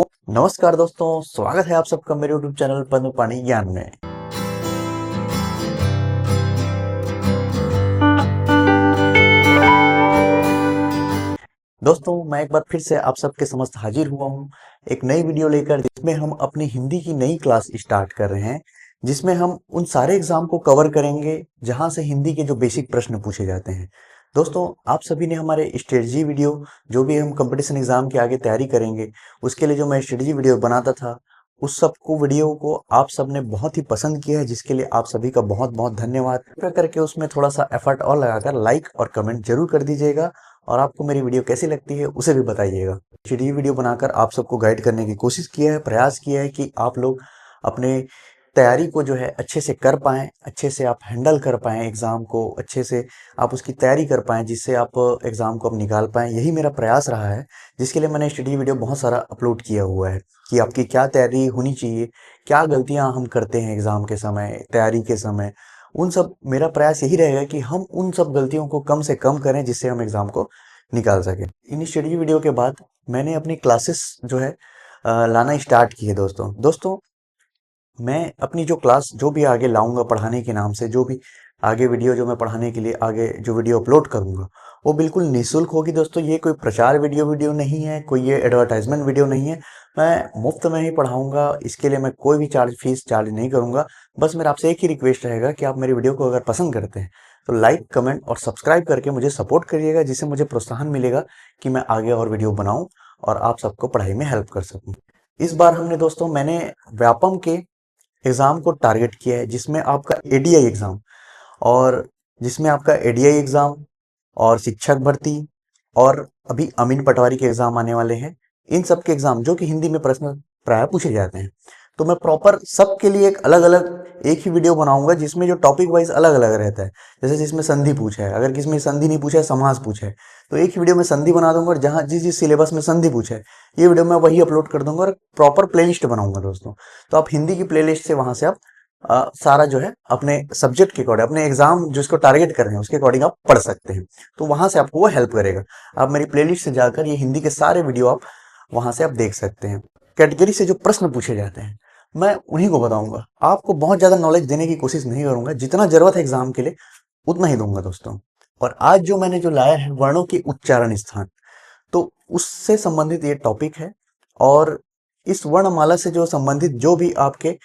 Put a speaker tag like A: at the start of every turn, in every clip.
A: नमस्कार दोस्तों, स्वागत है आप सबका मेरे YouTube चैनल पद्म पाणी ज्ञान में। दोस्तों, मैं एक बार फिर से आप सबके समक्ष हाजिर हुआ हूँ एक नई वीडियो लेकर, जिसमें हम अपनी हिंदी की नई क्लास स्टार्ट कर रहे हैं, जिसमें हम उन सारे एग्जाम को कवर करेंगे जहां से हिंदी के जो बेसिक प्रश्न पूछे जाते हैं। दोस्तों, आप सभी ने हमारे स्ट्रेटजी वीडियो, जो भी हम कंपटीशन एग्जाम के आगे तैयारी करेंगे उसके लिए जो मैं स्ट्रेटजी वीडियो बनाता था, उस सब को वीडियो को आप सब ने बहुत ही पसंद किया है, जिसके लिए आप सभी का बहुत बहुत धन्यवाद। कृपया करके उसमें थोड़ा सा एफर्ट और लगाकर लाइक और कमेंट जरूर कर दीजिएगा, और आपको मेरी वीडियो कैसी लगती है उसे भी बताइएगा। ये वीडियो बनाकर आप सबको गाइड करने की कोशिश किया है, प्रयास किया है कि आप लोग अपने तैयारी को जो है अच्छे से कर पाएँ, अच्छे से आप हैंडल कर पाएँ एग्ज़ाम को, अच्छे से आप उसकी तैयारी कर पाएँ, जिससे आप एग्ज़ाम को अब निकाल पाएँ। यही मेरा प्रयास रहा है, जिसके लिए मैंने स्टडी वीडियो बहुत सारा अपलोड किया हुआ है कि आपकी क्या तैयारी होनी चाहिए, क्या गलतियाँ हम करते हैं एग्ज़ाम के समय, तैयारी के समय। उन सब मेरा प्रयास यही रहेगा कि हम उन सब गलतियों को कम से कम करें, जिससे हम एग्ज़ाम को निकाल सकें। इन स्टडी वीडियो के बाद मैंने अपनी क्लासेस जो है लाना स्टार्ट की है। दोस्तों, मैं अपनी जो क्लास जो भी आगे लाऊंगा पढ़ाने के नाम से, जो भी आगे वीडियो जो मैं पढ़ाने के लिए आगे जो वीडियो अपलोड करूंगा, वो बिल्कुल निःशुल्क होगी। दोस्तों, ये कोई प्रचार वीडियो नहीं है, कोई ये एडवर्टाइजमेंट वीडियो नहीं है। मैं मुफ्त में ही पढ़ाऊंगा, इसके लिए मैं कोई भी फीस चार्ज नहीं करूंगा। बस मेरा आपसे एक ही रिक्वेस्ट रहेगा कि आप मेरी वीडियो को अगर पसंद करते हैं तो लाइक, कमेंट और सब्सक्राइब करके मुझे सपोर्ट करिएगा, जिससे मुझे प्रोत्साहन मिलेगा कि मैं आगे और वीडियो बनाऊं और आप सबको पढ़ाई में हेल्प कर सकूं। इस बार मैंने व्यापम के एग्ज़ाम को टारगेट किया है, जिसमें आपका एडीआई एग्ज़ाम और और शिक्षक भर्ती और अभी अमीन पटवारी के एग्ज़ाम आने वाले हैं। इन सब के एग्ज़ाम जो कि हिंदी में प्रश्न प्राय पूछे जाते हैं, तो मैं प्रॉपर सबके लिए एक अलग-अलग एक ही वीडियो बनाऊंगा, जिसमें जो टॉपिक वाइज अलग-अलग रहता है। जैसे जिसमें संधि पूछा है, अगर किसी में संधि नहीं पूछा है, समास पूछा है, तो एक ही वीडियो में संधि बना दूंगा, और जहां जिस जिस सिलेबस में संधि पूछा है ये वीडियो मैं वही अपलोड कर दूंगा, और प्रॉपर प्लेलिस्ट बनाऊंगा दोस्तों। तो आप हिंदी की प्लेलिस्ट से वहां से आप सारा जो है अपने सब्जेक्ट के अकॉर्डिंग, अपने एग्जाम जिसको टारगेट कर रहे हैं उसके अकॉर्डिंग आप पढ़ सकते हैं। तो वहां से आपको वो हेल्प करेगा। आप मेरी प्लेलिस्ट से जाकर ये हिंदी के सारे वीडियो आप वहां से आप देख सकते हैं। कैटेगरी से जो प्रश्न पूछे जाते हैं मैं उन्हीं को बताऊंगा। आपको बहुत ज्यादा नॉलेज देने की कोशिश नहीं करूंगा, जितना जरूरत है एग्जाम के लिए उतना ही दूंगा दोस्तों। और आज जो मैंने जो लाया है वर्णों के उच्चारण स्थान, तो उससे संबंधित ये टॉपिक है। और इस वर्णमाला से जो संबंधित जो भी आपके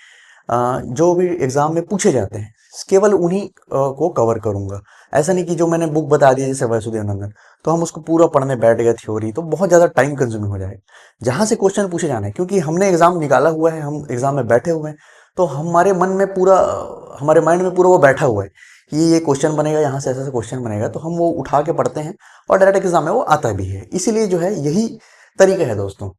A: जो भी एग्जाम में पूछे जाते हैं, केवल उन्हीं को कवर करूंगा। ऐसा नहीं कि जो मैंने बुक बता दी जैसे वासुदेव नंदन, तो हम उसको पूरा पढ़ने बैठ गए थ्योरी, तो बहुत ज्यादा टाइम कंज्यूमिंग हो जाएगा। जहां से क्वेश्चन पूछे जाना है, क्योंकि हमने एग्जाम निकाला हुआ है, हम एग्जाम में बैठे हुए हैं, तो हमारे मन में पूरा, हमारे माइंड में पूरा वो बैठा हुआ है कि ये क्वेश्चन बनेगा, यहाँ से ऐसा ऐसा क्वेश्चन बनेगा, तो हम वो उठा के पढ़ते हैं और डायरेक्ट एग्जाम में वो आता भी है। इसीलिए जो है यही तरीका है दोस्तों।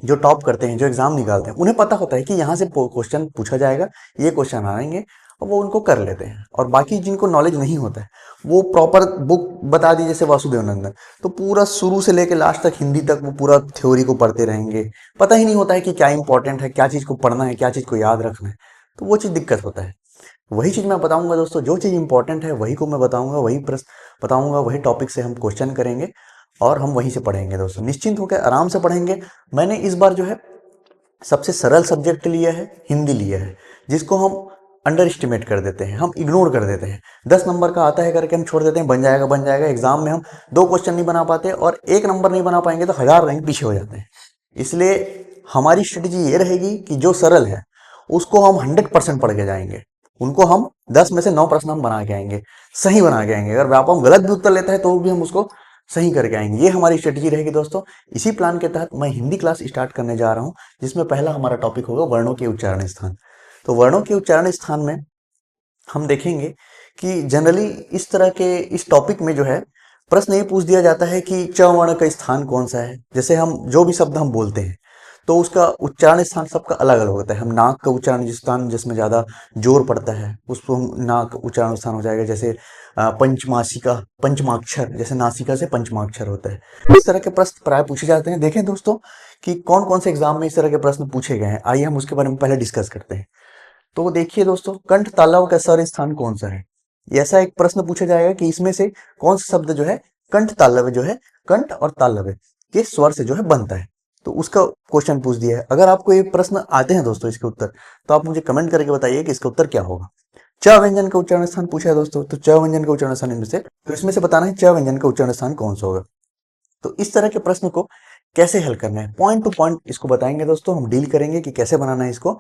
A: जो टॉप करते हैं, जो एग्जाम निकालते हैं, उन्हें पता होता है कि यहाँ से क्वेश्चन पूछा जाएगा, ये क्वेश्चन आएंगे, और वो उनको कर लेते हैं। और बाकी जिनको नॉलेज नहीं होता है, वो प्रॉपर बुक बता दी जैसे वासुदेव नंदन, तो पूरा शुरू से लेकर लास्ट तक हिंदी तक वो पूरा थ्योरी को पढ़ते रहेंगे। पता ही नहीं होता है कि क्या इंपॉर्टेंट है, क्या चीज को पढ़ना है, क्या चीज को याद रखना है। तो वो चीज दिक्कत होता है। वही चीज मैं बताऊंगा दोस्तों, जो चीज इंपॉर्टेंट है वही को मैं बताऊंगा, वही प्रश्न बताऊंगा, वही टॉपिक से हम क्वेश्चन करेंगे और हम वहीं से पढ़ेंगे दोस्तों। निश्चिंत होकर आराम से पढ़ेंगे। मैंने इस बार जो है सबसे सरल सब्जेक्ट लिया है, हिंदी लिया है, जिसको हम अंडर एस्टिमेट कर देते हैं, हम इग्नोर कर देते हैं। 10 नंबर का आता है करके हम छोड़ देते हैं, बन जाएगा। एग्जाम में हम 2 क्वेश्चन नहीं बना पाते, और 1 नंबर नहीं बना पाएंगे तो 1000 रैंक पीछे हो जाते हैं। इसलिए हमारी स्ट्रेटजी ये रहेगी कि जो सरल है उसको हम 100% पढ़ के जाएंगे, उनको हम 10 में से 9 प्रश्न हम बना के आएंगे, सही बना के आएंगे। अगर व्यापम गलत भी उत्तर लेता है तो भी हम उसको सही करके आएंगे। ये हमारी स्ट्रेटजी रहेगी दोस्तों। इसी प्लान के तहत मैं हिंदी क्लास स्टार्ट करने जा रहा हूं, जिसमें पहला हमारा टॉपिक होगा वर्णों के उच्चारण स्थान। तो वर्णों के उच्चारण स्थान में हम देखेंगे कि जनरली इस तरह के इस टॉपिक में जो है प्रश्न ये पूछ दिया जाता है कि च वर्ण का स्थान कौन सा है। जैसे हम जो भी शब्द हम बोलते हैं, तो उसका उच्चारण स्थान सबका अलग अलग होता है। हम नाक का उच्चारण स्थान जिसमें ज्यादा जोर पड़ता है, उसको हम नाक उच्चारण स्थान हो जाएगा। जैसे पंचमासिका, पंचमाक्षर, जैसे नासिका से पंचमाक्षर होता है। इस तरह के प्रश्न प्राय पूछे जाते हैं। देखें दोस्तों कि कौन कौन से एग्जाम में इस तरह के प्रश्न पूछे गए हैं, आइए हम उसके बारे में पहले डिस्कस करते हैं। तो देखिए दोस्तों, कंठ तालव का सर स्थान कौन सा है, ऐसा एक प्रश्न पूछा जाएगा कि इसमें से कौन सा शब्द जो है कंठ तालव्य जो है, कंठ और तालव्य के स्वर से जो है बनता है। तो उसका क्वेश्चन पूछ दिया है। अगर आपको ये प्रश्न आते हैं दोस्तों इसके उत्तर, तो आप मुझे कमेंट करके बताइए कि इसका उत्तर क्या होगा। च व्यंजन का उच्चारण स्थान पूछा है दोस्तों, तो च व्यंजन का उच्चारण स्थान इनमें से, तो इसमें से बताना है च व्यंजन का उच्चारण स्थान कौन सा होगा। तो इस तरह के प्रश्न को कैसे हल करना है, पॉइंट टू पॉइंट इसको बताएंगे दोस्तों, हम डील करेंगे कि कैसे बनाना है इसको।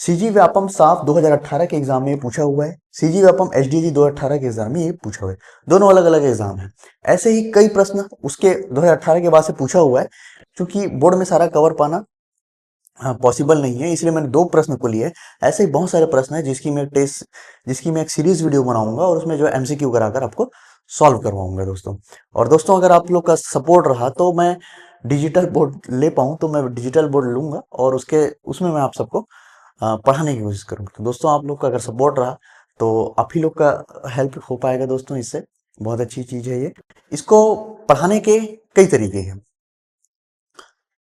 A: सीजी व्यापम साफ 2018 के एग्जाम में ये पूछा हुआ है, सीजी व्यापम एचडीजी 2018 के एग्जाम में ये पूछा हुआ है, दोनों अलग अलग एग्जाम है। ऐसे ही कई प्रश्न उसके 2018 के बाद से पूछा हुआ है, क्योंकि बोर्ड में सारा कवर पाना पॉसिबल नहीं है, इसलिए मैंने 2 प्रश्न को लिए। ऐसे ही बहुत सारे प्रश्न है जिसकी मैं एक सीरीज वीडियो बनाऊंगा और उसमें जो है एमसीक्यू कराकर आपको सॉल्व करवाऊंगा दोस्तों। और दोस्तों अगर आप लोग का सपोर्ट रहा तो मैं डिजिटल बोर्ड ले पाऊँ तो मैं डिजिटल बोर्ड लूंगा और उसमें मैं आप सबको पढ़ाने की कोशिश करूंगा। तो दोस्तों आप लोग का अगर सपोर्ट रहा तो आप ही लोग का हेल्प हो पाएगा दोस्तों, इससे बहुत अच्छी चीज है ये। इसको पढ़ाने के कई तरीके हैं,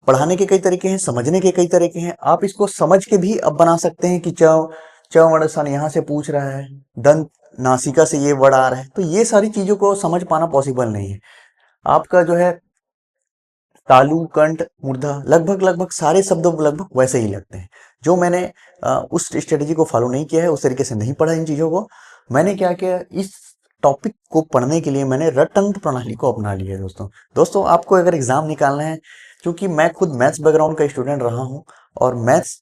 A: समझने के कई तरीके हैं। आप इसको समझ के भी अब बना सकते हैं कि च वर्ण स्थान यहाँ से पूछ रहा है, दंत नासिका से ये वर्ड आ रहा है, तो ये सारी चीजों को समझ पाना पॉसिबल नहीं है। आपका जो है तालु कंठ मूर्धा लगभग लगभग सारे शब्द लगभग वैसे ही लगते हैं। जो मैंने उस स्ट्रेटेजी को फॉलो नहीं किया है, उस तरीके से नहीं पढ़ा इन चीजों को। मैंने क्या किया, इस टॉपिक को पढ़ने के लिए मैंने रटंत प्रणाली को अपना लिया है दोस्तों। दोस्तों आपको अगर एग्जाम निकालना है, क्योंकि मैं खुद मैथ्स बैकग्राउंड का स्टूडेंट रहा हूँ और मैथ्स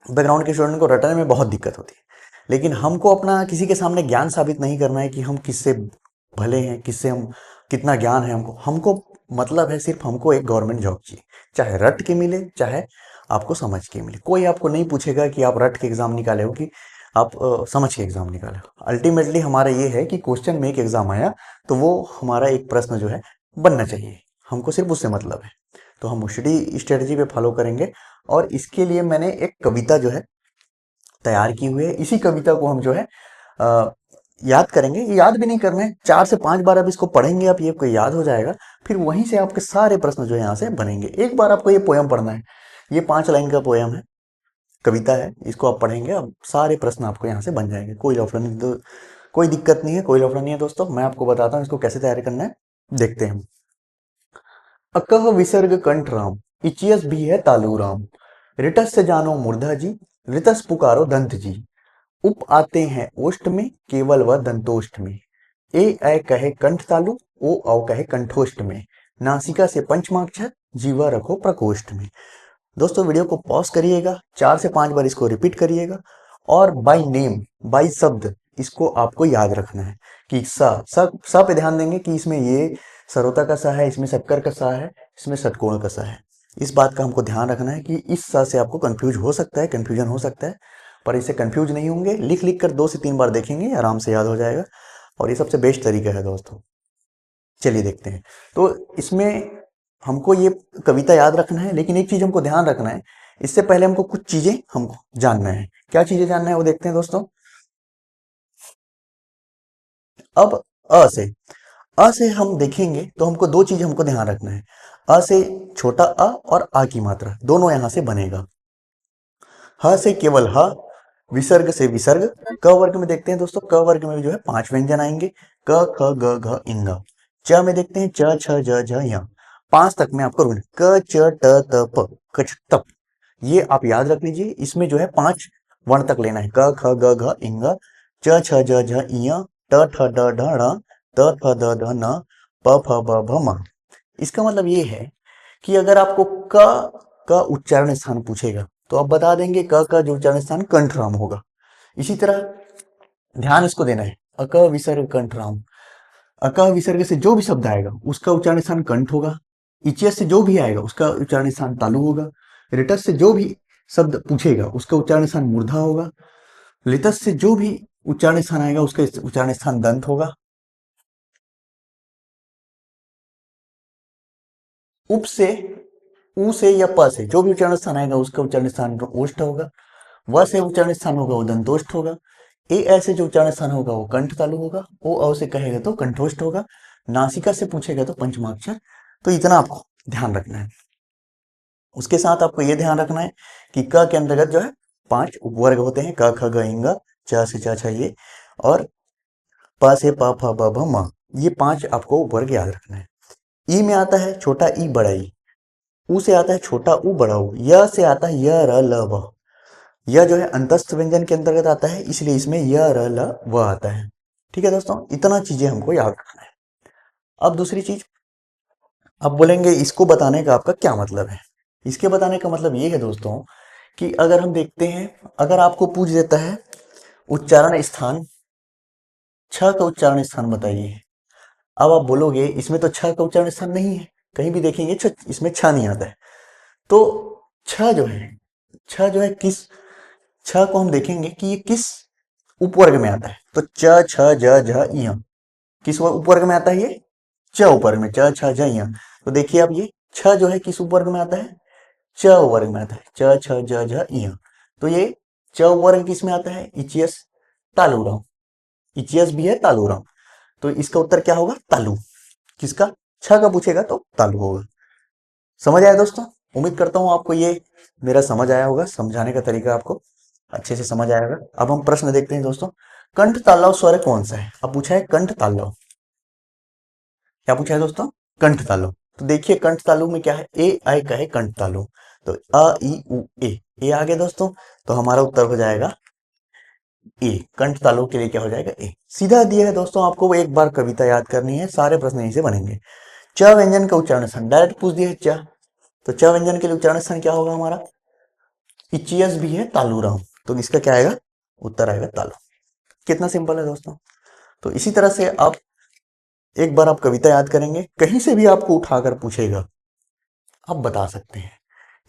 A: बैकग्राउंड के स्टूडेंट को रटने में बहुत दिक्कत होती है, लेकिन हमको अपना किसी के सामने ज्ञान साबित नहीं करना है कि हम किससे भले हैं, किससे हम कितना ज्ञान है हमको। हमको मतलब है सिर्फ हमको एक गवर्नमेंट जॉब चाहिए, चाहे रट के मिले चाहे आपको समझ के मिले। कोई आपको नहीं पूछेगा कि आप रट के एग्जाम निकाले हो कि आप समझ के एग्जाम निकाले हो। अल्टीमेटली हमारा ये है कि क्वेश्चन में एक एग्जाम आया तो वो हमारा एक प्रश्न जो है बनना चाहिए, हमको सिर्फ उससे मतलब है। तो हम उसी स्ट्रेटजी पे फॉलो करेंगे और इसके लिए मैंने एक कविता जो है तैयार की हुई है। इसी कविता को हम जो है अ, याद करेंगे। ये याद भी नहीं करना है, 4 से 5 बार आप इसको पढ़ेंगे, आप ये आपको याद हो जाएगा। फिर वहीं से आपके सारे प्रश्न जो है यहाँ से बनेंगे। एक बार आपको ये पोयम पढ़ना है, ये 5 लाइन का पोयम है, कविता है, इसको आप पढ़ेंगे, अब सारे प्रश्न आपको यहाँ से बन जाएंगे। कोई लफड़ा नहीं, कोई दिक्कत नहीं है, कोई लफड़ा नहीं है दोस्तों। मैं आपको बताता हूँ इसको कैसे तैयारी करना है, देखते हैं। अकह विसर्ग कंठ राम, इचियस भी है तालू राम, रिटस से जानो मूर्धा जी, रितस पुकारो दंत जी। उप आते हैं ओष्ठ में, केवल व दंतोष्ठ में। ए कहे कंठ तालु, ओ औ कहे कंठोष्ठ में। नासिका से पंचमाक्षर, जीवा रखो प्रकोष्ठ में। दोस्तों वीडियो को पॉज करिएगा, 4 से 5 बार इसको रिपीट करिएगा और बाय नेम, बाय शब्द इसको आपको याद रखना है कि सा पे ध्यान देंगे कि इसमें ये सरोता का सा है, इसमें शक्कर का सा है, इसमें षटकोण का सा है। इस बात का हमको ध्यान रखना है कि इस सा से आपको कंफ्यूज हो सकता है, कंफ्यूजन हो सकता है, पर इससे कंफ्यूज नहीं होंगे। लिख लिख कर 2 से 3 बार देखेंगे, आराम से याद हो जाएगा और ये सबसे बेस्ट तरीका है दोस्तों। चलिए देखते हैं। तो इसमें हमको ये कविता याद रखना है, लेकिन एक चीज हमको ध्यान रखना है, इससे पहले हमको कुछ चीजें हमको जानना है। क्या चीजें जानना है वो देखते हैं दोस्तों। अब अ से हम देखेंगे तो हमको 2 चीज हमको ध्यान रखना है। अ से छोटा अ और आ की मात्रा दोनों यहां से बनेगा। ह से केवल ह, विसर्ग से विसर्ग। क वर्ग में देखते हैं दोस्तों, क वर्ग में भी जो है 5 व्यंजन आएंगे, क ख ग घ इंगा। च में देखते हैं च छ ज झ य, 5 तक में आपको क च ट त प, कछ तप। ये आप याद रख लीजिए, इसमें जो है 5 वर्ण तक लेना है, क ख ग घ इंगा, च छ ज झ इय, ट ठ ड ढ ण, त थ द ध न, प फ ब भ म। इसका मतलब ये है कि अगर आपको क का उच्चारण स्थान पूछेगा तो आप बता देंगे क का जो उच्चारण स्थान कंठराम होगा। इसी तरह ध्यान इसको देना है, अक विसर्ग कंठराम। अक विसर्ग से जो भी शब्द आएगा उसका उच्चारण स्थान कंठ होगा। इचियस से जो भी आएगा उसका उच्चारण स्थान तालु होगा। रिटस से जो भी शब्द पूछेगा उसका उच्चारण स्थान मूर्धा होगा। लितस से जो भी उच्चारण स्थान आएगा उसका उच्चारण स्थान दंत होगा। उप से, ऊ से या प से जो भी उच्चारण स्थान आएगा उसका उच्चारण स्थान ओष्ठ होगा। व से उच्चारण स्थान होगा वो दंतोष्ठ होगा। ए ऐसे जो उच्चारण स्थान होगा वो कंठ तालु होगा। ओ अ से कहेगा तो कंठोष्ठ होगा। नासिका से पूछेगा तो पंचमाक्षर। तो इतना आपको ध्यान रखना है। उसके साथ आपको ये ध्यान रखना है कि क के अंतर्गत जो है 5 उपवर्ग होते हैं, क ख ग इंगा, च से च छ ये, और प से प फ ब भ म। ये 5 आपको उपवर्ग याद रखना है। ई में आता है छोटा ई बड़ा ई, उ से आता है छोटा उ बड़ा उ, य से आता है य र ल व। यह जो है अंतस्थ व्यंजन के अंतर्गत आता है, इसलिए इसमें य र ल व आता है। ठीक है दोस्तों, इतना चीजें हमको याद रखना है। अब दूसरी चीज, अब बोलेंगे इसको बताने का आपका क्या मतलब है। इसके बताने का मतलब ये है दोस्तों कि अगर हम देखते हैं, अगर आपको पूछ देता है उच्चारण स्थान, छ का उच्चारण स्थान बताइए। अब आप बोलोगे इसमें तो छ का उच्चारण स्थान नहीं है, कहीं भी देखेंगे छ, इसमें छ नहीं आता है। तो छ जो है, छ जो है किस, छ को हम देखेंगे कि ये किस उपवर्ग में आता है। तो च छ ज झ इय किस उपवर्ग में आता है, ये च उपवर्ग में, च छ ज इय। तो देखिए अब ये छ जो है किस उपवर्ग में आता है, च वर्ग में आता है, च छ ज झ इय। तो ये च वर्ग किस में आता है, इचियस तालुरम, इचियस भी है तालुरम। तो इसका उत्तर क्या होगा, तालु। किसका, छ का पूछेगा तो तालु होगा। समझ आया दोस्तों, उम्मीद करता हूं आपको ये मेरा समझ आया होगा, समझाने का तरीका आपको अच्छे से समझ आएगा। अब हम प्रश्न देखते हैं दोस्तों, कंठ तालव स्वर कौन सा है। अब पूछा है कंठ तालव, क्या पूछा है दोस्तों, कंठ तालु। तो देखिए कंठ तालु में क्या है, ए आय का है कंठ तालु। तो अ ई उ ए आ गया दोस्तों। तो हमारा उत्तर हो जाएगा ए, कंठ तालु के लिए क्या हो जाएगा, ए। सीधा दिया है दोस्तों, आपको एक बार कविता याद करनी है, सारे प्रश्न यहीं से बनेंगे। च व्यंजन का उच्चारण स्थान डायरेक्ट पूछ दिया है च, तो च व्यंजन के लिए उच्चारण स्थान क्या होगा हमारा, इचियस भी है तालुरम। तो इसका क्या आएगा, उत्तर आएगा तालु। कितना सिंपल है दोस्तों। तो इसी तरह से आप एक बार आप कविता याद करेंगे, कहीं से भी आपको उठाकर पूछेगा, आप बता सकते हैं।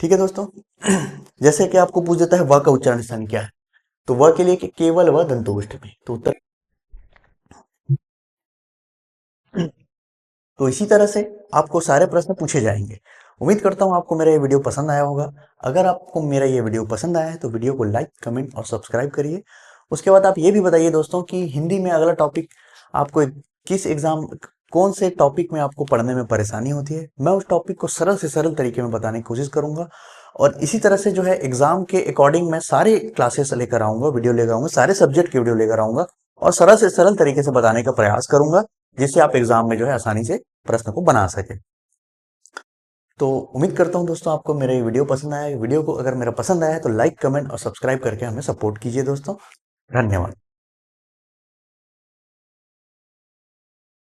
A: ठीक है दोस्तों। जैसे कि आपको पूछ देता है व का उच्चारण स्थान क्या है, तो व के लिए केवल व दंतोष्ठ में, तो उत्तर। तो इसी तरह से आपको सारे प्रश्न पूछे जाएंगे। उम्मीद करता हूं आपको मेरा ये वीडियो पसंद आया होगा। अगर आपको मेरा ये वीडियो पसंद आया है तो वीडियो को लाइक कमेंट और सब्सक्राइब करिए। उसके बाद आप ये भी बताइए दोस्तों कि हिंदी में अगला टॉपिक आपको किस एग्जाम, कौन से टॉपिक में आपको पढ़ने में परेशानी होती है। मैं उस टॉपिक को सरल से सरल तरीके में बताने की कोशिश करूंगा। और इसी तरह से जो है एग्जाम के अकॉर्डिंग मैं सारे क्लासेस लेकर आऊंगा, वीडियो लेकर आऊंगा, सारे सब्जेक्ट के वीडियो लेकर आऊंगा और सरल से सरल तरीके से बताने का प्रयास करूंगा, जिससे आप एग्जाम में जो है आसानी से प्रश्न को बना सके। तो उम्मीद करता हूं दोस्तों आपको मेरा ये वीडियो पसंद आया है। वीडियो को अगर मेरा पसंद आया है तो लाइक कमेंट और सब्सक्राइब करके हमें सपोर्ट कीजिए दोस्तों। धन्यवाद।